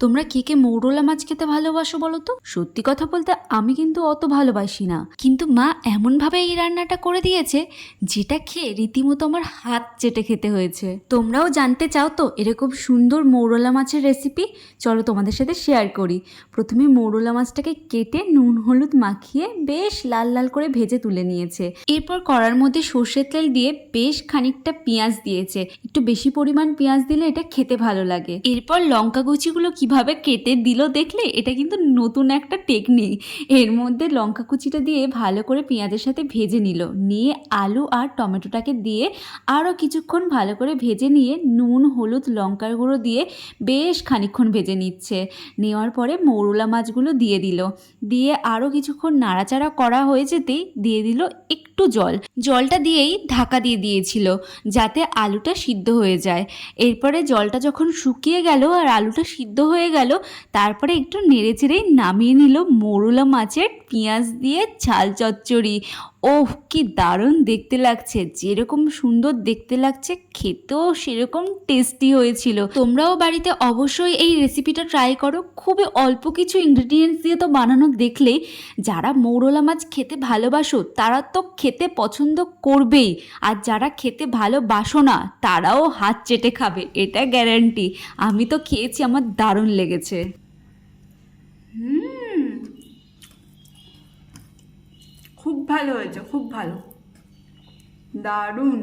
তোমরা কে কে মৌরলা মাছ খেতে ভালোবাসো বলো তো? সত্যি কথা বলতে আমি কিন্তু অত ভালোবাসি না, কিন্তু মা এমনভাবে এই রান্নাটা করে দিয়েছে যেটা খেয়ে রীতিমতো আমার হাত চেটে খেতে হয়েছে। তোমরাও জানতে চাও তো এরকম সুন্দর মৌরলা মাছের রেসিপি? চলো তোমাদের সাথে শেয়ার করি। প্রথমে মৌরলা মাছটাকে কেটে নুন হলুদ মাখিয়ে বেশ লাল লাল করে ভেজে তুলে নিয়েছে। এরপর কড়ার মধ্যে সর্ষের তেল দিয়ে বেশ খানিকটা পেঁয়াজ দিয়েছে, একটু বেশি পরিমাণ পেঁয়াজ দিলে এটা খেতে ভালো লাগে। এরপর লঙ্কা কুচিগুলো কিভাবে কেটে দিল দেখলে, এটা কিন্তু নতুন একটা টেকনিক। এর মধ্যে লঙ্কা কুচিটা দিয়ে ভালো করে পেঁয়াজের সাথে ভেজে নিয়ে আলু আর টমেটোটাকে দিয়ে আরও কিছুক্ষণ ভালো করে ভেজে নিয়ে নুন হলুদ লঙ্কার গুঁড়ো দিয়ে বেশ খানিকক্ষণ ভেজে নিচ্ছে। নেওয়ার পরে মৌরলা মাছগুলো দিয়ে আরও কিছুক্ষণ নাড়াচাড়া করা হয়ে যেতেই দিয়ে দিল একটু জলটা দিয়েই ঢাকা দিয়ে দিয়েছিল যাতে আলুটা সিদ্ধ হয়ে যায়। এরপরে জলটা যখন শুকিয়ে গেল আর আলুটা সিদ্ধ হয়ে গেল, তারপরে একটু নেড়েচেড়েই নামিয়ে নিল মৌরলা মাছের পেঁয়াজ দিয়ে ঝাল চচ্চড়ি। ওহ, কি দারুণ দেখতে লাগছে! যেরকম সুন্দর দেখতে লাগছে, খেতেও সেরকম টেস্টি হয়েছিল। তোমরাও বাড়িতে অবশ্যই এই রেসিপিটা ট্রাই করো। খুবই অল্প কিছু ইনগ্রিডিয়েন্টস দিয়ে তো বানানো দেখলেই যারা মৌরলা মাছ খেতে ভালোবাসো তারা তো খেতে পছন্দ করবেই, আর যারা খেতে ভালোবাসো না তারাও হাত চেটে খাবে, এটা গ্যারান্টি। আমি তো খেয়েছি, আমার দারুণ লেগেছে। খুব ভালো হয়েছে, খুব ভালো, দারুণ।